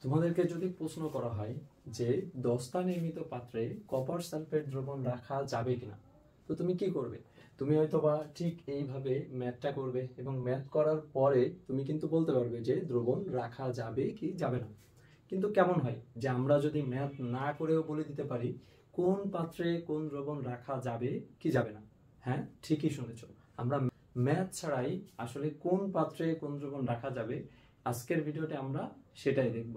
তোমাদেরকে যদি প্রশ্ন করা হয় যে দস্তা নির্মিত পাত্রে কপার সালফেট দ্রবণ রাখা যাবে কিনা, তো তুমি কি করবে? তুমি হয়তোবা ঠিক এইভাবে ম্যাথটা করবে এবং ম্যাথ করার পরে তুমি কিন্তু বলতে পারবে যে দ্রবণ রাখা যাবে কি যাবে না। কিন্তু কেমন হয় যে আমরা যদি ম্যাথ না করেও বলে দিতে পারি কোন পাত্রে কোন দ্রবণ রাখা যাবে কি যাবে না। হ্যাঁ, ঠিকই শুনেছো, আমরা ম্যাথ ছাড়াই আসলে কোন পাত্রে কোন দ্রবণ রাখা যাবে আজকের ভিডিওতে আমরা সেটাই দেখব।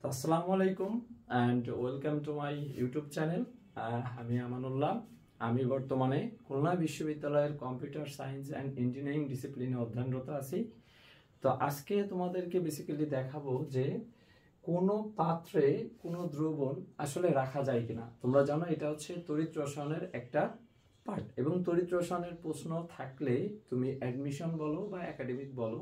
আসসালামু আলাইকুম and welcome to my YouTube channel. আমি আমানুল্লাহ। আমি বর্তমানে খুলনা বিশ্ববিদ্যালয়ের কম্পিউটার সায়েন্স অ্যান্ড ইঞ্জিনিয়ারিং ডিসিপ্লিনে অধ্যয়নরত আছি। তো আজকে তোমাদেরকে বেসিক্যালি দেখাবো যে কোনো পাত্রে কোনো দ্রবণ আসলে রাখা যায় কিনা। তোমরা জানো এটা হচ্ছে তড়িৎ রসায়নের একটা পার্ট, এবং তড়িৎ রসায়নের প্রশ্ন থাকলে তুমি অ্যাডমিশন বলো বা একাডেমিক বলো,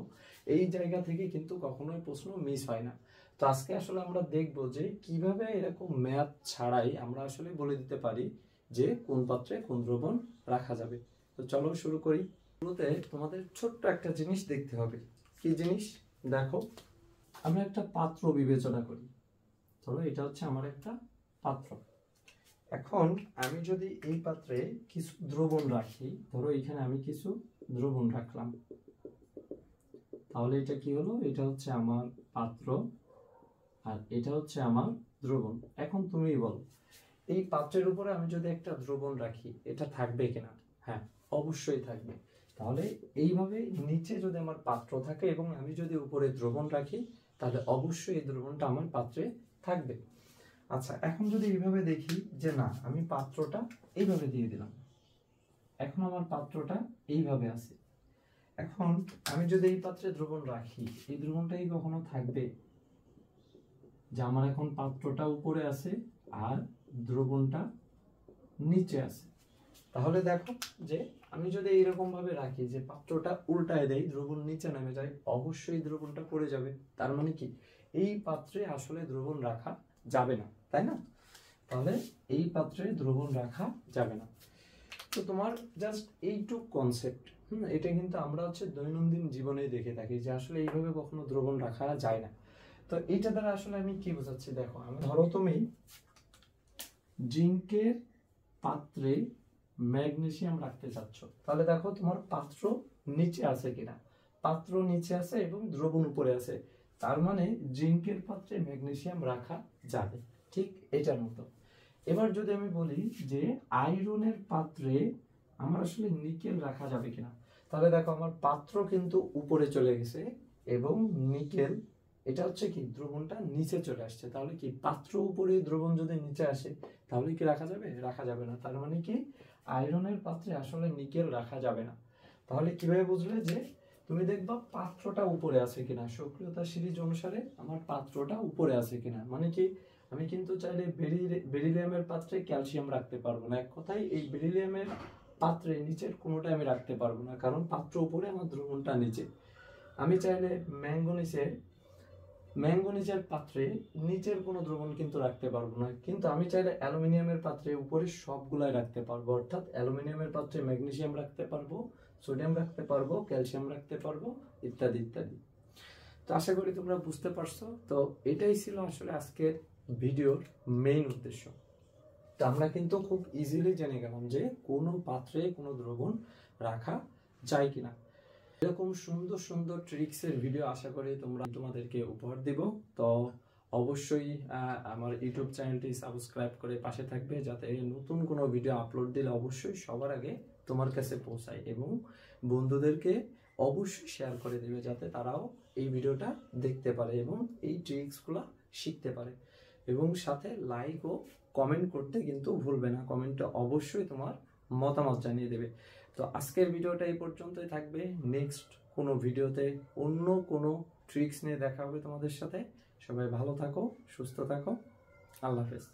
এই জায়গা থেকে কিন্তু কখনোই প্রশ্ন মিস হয় না। তো আজকে আসলে আমরা দেখবো যে কিভাবে এরকম ম্যাথ ছাড়াই আমরা আসলে বলে দিতে পারি যে কোন পাত্রে কোন দ্রবণ রাখা যাবে। তো চলো শুরু করি। শুরুতে তোমাদের ছোট্ট একটা জিনিস দেখতে হবে। কি জিনিস? দেখো, আমরা একটা পাত্র বিবেচনা করি। ধরো এটা হচ্ছে আমার একটা পাত্র। এখন আমি যদি এই পাত্রে কিছু দ্রবণ রাখি, ধরো এখানে আমি কিছু দ্রবণ রাখলাম, তাহলে এটা কি হলো? এটা হচ্ছে আমার পাত্র আর এটা হচ্ছে আমার দ্রবণ। এখন তুমি বলো, এই পাত্রের উপরে আমি যদি একটা দ্রবণ রাখি এটা থাকবে কিনা? হ্যাঁ, অবশ্যই থাকবে। তাহলে এইভাবে নিচে যদি আমার পাত্র থাকে এবং আমি যদি উপরে দ্রবণ রাখি, তাহলে অবশ্যই এই দ্রবণটা আমার পাত্রে থাকবে। আচ্ছা, এখন যদি এইভাবে দেখি যে না, আমি পাত্রটা এইভাবে দিয়ে দিলাম, এখন আমার পাত্রটা এইভাবে আছে। এখন আমি যদি এই পাত্রে দ্রবণ রাখি, এই দ্রবণটাই কখনো থাকবে? যে আমার এখন পাত্রটা উপরে আছে আর দ্রবণটা নিচে আছে। তাহলে দেখো যে আমি যদি এইরকম ভাবে রাখি যে পাত্রটা উল্টায় দেই, দ্রবণ নিচে নেমে যায়, অবশ্যই দ্রবণটা পড়ে যাবে। তার মানে কি, এই পাত্রে আসলে দ্রবণ রাখা যাবে না, তাই না? তাহলে এই পাত্রে দ্রবণ রাখা যাবে না। তো তোমার জাস্ট এইটুক কনসেপ্ট, এটা কিন্তু আমরা হচ্ছে দৈনন্দিন জীবনে দেখে থাকি যে আসলে এইভাবে কখনো দ্রবণ রাখা যায় না। তো এইটা দ্বারা আসলে আমি কি বোঝাচ্ছি দেখো, আমি ধরো তুমি জিঙ্কের পাত্রে ম্যাগনেসিয়াম রাখতে চাচ্ছ, তাহলে দেখো তোমার পাত্র নিচে আছে কিনা। পাত্র নিচে আছে এবং দ্রবণ উপরে আছে, তার মানে জিঙ্কের পাত্রে ম্যাগনেসিয়াম রাখা যাবে। ঠিক এটার মতো। এবার যদি আমি বলি যে আয়রনের পাত্রে আমার আসলে নিকেল রাখা যাবে কিনা, তাহলে দেখো আমার পাত্র কিন্তু উপরে চলে গেছে এবং নিকেল এটা হচ্ছে কি দ্রবণটা নিচে চলে আসছে। তাহলে কি পাত্র উপরে দ্রবণ যদি নিচে আসে তাহলে কি রাখা যাবে? রাখা যাবে না। তার মানে কি আয়রনের পাত্রে আসলে নিকেল রাখা যাবে না। তাহলে কিভাবে বুঝলে যে তুমি দেখবা পাত্রটা উপরে আছে কিনা, সক্রিয়তা সিরিজ অনুসারে আমার পাত্রটা উপরে আছে কিনা। মানে কি আমি কিন্তু চাইলে বেরিলিয়ামের পাত্রে ক্যালসিয়াম রাখতে পারবো না। এক কথায় এই বেরিলিয়ামের পাত্রে নিচের কোনোটা আমি রাখতে পারবো না, কারণ পাত্র উপরে আমার দ্রবণটা নিচে। আমি চাইলে ম্যাঙ্গনিজের পাত্রে নিচের কোনো দ্রবণ কিন্তু রাখতে পারবো না, কিন্তু আমি চাইলে অ্যালুমিনিয়ামের পাত্রে উপরে সবগুলাই রাখতে পারবো। অর্থাৎ অ্যালুমিনিয়ামের পাত্রে ম্যাগনেসিয়াম রাখতে পারবো, সোডিয়াম রাখতে পারবো, ক্যালসিয়াম রাখতে পারবো, ইত্যাদি ইত্যাদি। তো আশা করি তোমরা বুঝতে পারছো। তো এটাই ছিল আসলে আজকের ভিডিওর মেইন উদ্দেশ্য। তো আমরা কিন্তু খুব ইজিলি জেনে গেলাম যে কোনো পাত্রে কোনো দ্রবণ রাখা যায় কিনা। এরকম সুন্দর সুন্দর ট্রিক্সের ভিডিও আশা করি তোমাদেরকে উপহার দিব। তো অবশ্যই আমার ইউটিউব চ্যানেলটি সাবস্ক্রাইব করে পাশে থাকবে, যাতে নতুন কোনো ভিডিও আপলোড দিলে অবশ্যই সবার আগে তোমার কাছে পৌঁছায়, এবং বন্ধুদেরকে অবশ্যই শেয়ার করে দেবে যাতে তারাও এই ভিডিওটা দেখতে পারে এবং এই ট্রিক্সগুলো শিখতে পারে। এবং সাথে লাইক ও কমেন্ট করতে কিন্তু ভুলবে না। কমেন্টে অবশ্যই তোমার মতামত জানিয়ে দেবে। তো আজকের ভিডিওটা এই পর্যন্তই থাকবে। নেক্সট কোনো ভিডিওতে অন্য কোনো ট্রিক্স নিয়ে দেখা হবে তোমাদের সাথে। সবাই ভালো থাকো, সুস্থ থাকো। আল্লাহ হাফেজ।